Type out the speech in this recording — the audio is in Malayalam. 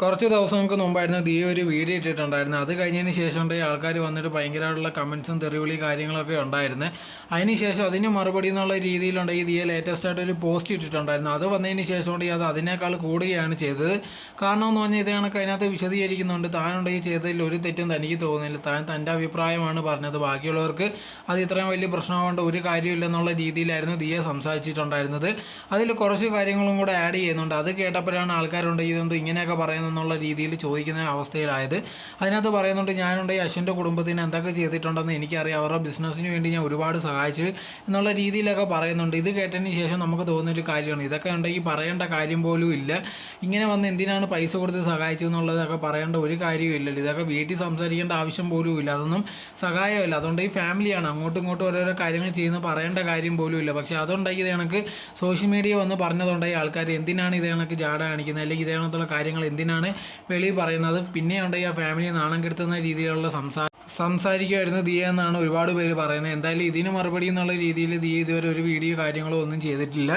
കുറച്ച് ദിവസങ്ങൾക്ക് മുമ്പായിരുന്നു ദിയ ഒരു വീഡിയോ ഇട്ടിട്ടുണ്ടായിരുന്നു. അത് കഴിഞ്ഞതിന് ശേഷം ആൾക്കാർ വന്നിട്ട് ഭയങ്കരമായിട്ടുള്ള കമൻസും തെറിവിളി കാര്യങ്ങളൊക്കെ ഉണ്ടായിരുന്നു. അതിനുശേഷം അതിന് മറുപടി എന്നുള്ള രീതിയിലുണ്ട് ഈ ദിയ ലേറ്റസ്റ്റ് ആയിട്ട് ഒരു പോസ്റ്റ് ഇട്ടിട്ടുണ്ടായിരുന്നു. അത് വന്നതിന് ശേഷം അത് അതിനേക്കാൾ കൂടുകയാണ് ചെയ്തത്. കാരണം എന്ന് പറഞ്ഞാൽ ഇത് കണക്ക് അതിനകത്ത് വിശദീകരിക്കുന്നുണ്ട്. താനുണ്ടെങ്കിൽ ചെയ്തതിൽ ഒരു തെറ്റും തനിക്ക് തോന്നുന്നില്ല, താൻ തൻ്റെ അഭിപ്രായമാണ് പറഞ്ഞത്, ബാക്കിയുള്ളവർക്ക് അത് ഇത്രയും വലിയ പ്രശ്നമാകൊണ്ട് ഒരു കാര്യമില്ലെന്നുള്ള രീതിയിലായിരുന്നു ദിയ സംസാരിച്ചിട്ടുണ്ടായിരുന്നത്. അതിൽ കുറച്ച് കാര്യങ്ങളും കൂടെ ആഡ് ചെയ്യുന്നുണ്ട്. അത് കേട്ടപ്പോഴാണ് ആൾക്കാരുണ്ട് ഇതെന്തോ ഇങ്ങനെയൊക്കെ പറയുന്നത് എന്നുള്ള രീതിയിൽ ചോദിക്കുന്ന അവസ്ഥയിലായത്. അതിനകത്ത് പറയുന്നുണ്ട്, ഞാനുണ്ട് ഈ അശ്വിൻ്റെ കുടുംബത്തിന് എന്തൊക്കെ ചെയ്തിട്ടുണ്ടെന്ന് എനിക്കറിയാം, അവരുടെ ബിസിനസ്സിന് വേണ്ടി ഞാൻ ഒരുപാട് സഹായിച്ചു എന്നുള്ള രീതിയിലൊക്കെ പറയുന്നുണ്ട്. ഇത് കേട്ടതിന് ശേഷം നമുക്ക് തോന്നുന്നൊരു കാര്യമാണ്, ഇതൊക്കെ ഉണ്ടെങ്കിൽ പറയേണ്ട കാര്യം പോലും ഇല്ല. ഇങ്ങനെ വന്ന് എന്തിനാണ് പൈസ കൊടുത്ത് സഹായിച്ചു എന്നുള്ളതൊക്കെ പറയേണ്ട ഒരു കാര്യവും ഇല്ലല്ലോ. ഇതൊക്കെ വീട്ടിൽ സംസാരിക്കേണ്ട ആവശ്യം പോലും ഇല്ല, അതൊന്നും സഹായമല്ല. അതുകൊണ്ട് ഈ ഫാമിലിയാണ്, അങ്ങോട്ടും ഇങ്ങോട്ടും ഓരോരോ കാര്യങ്ങൾ ചെയ്യുന്ന പറയേണ്ട കാര്യം പോലും ഇല്ല. പക്ഷേ അതുണ്ടാക്കി ഇത് കണക്ക് സോഷ്യൽ മീഡിയ വന്ന് പറഞ്ഞതുണ്ടായി ആൾക്കാർ എന്തിനാണ് ഇത് കണക്ക് ജാട കാണിക്കുന്നത്, അല്ലെങ്കിൽ ഇതേ കണക്കുള്ള കാര്യങ്ങൾ എന്തിനാണ് വെളിയിൽ പറയുന്നത്. പിന്നെ ഉണ്ടെങ്കിൽ ആ ഫാമിലിയെ നാണം കെടുത്തുന്ന രീതിയിലുള്ള സംസാരിക്കുമായിരുന്നു ദിയ എന്നാണ് ഒരുപാട് പേര് പറയുന്നത്. എന്തായാലും ഇതിന് മറുപടി എന്നുള്ള രീതിയിൽ ദിയ ഇതുവരെ ഒരു വീഡിയോ കാര്യങ്ങളോ ഒന്നും ചെയ്തിട്ടില്ല.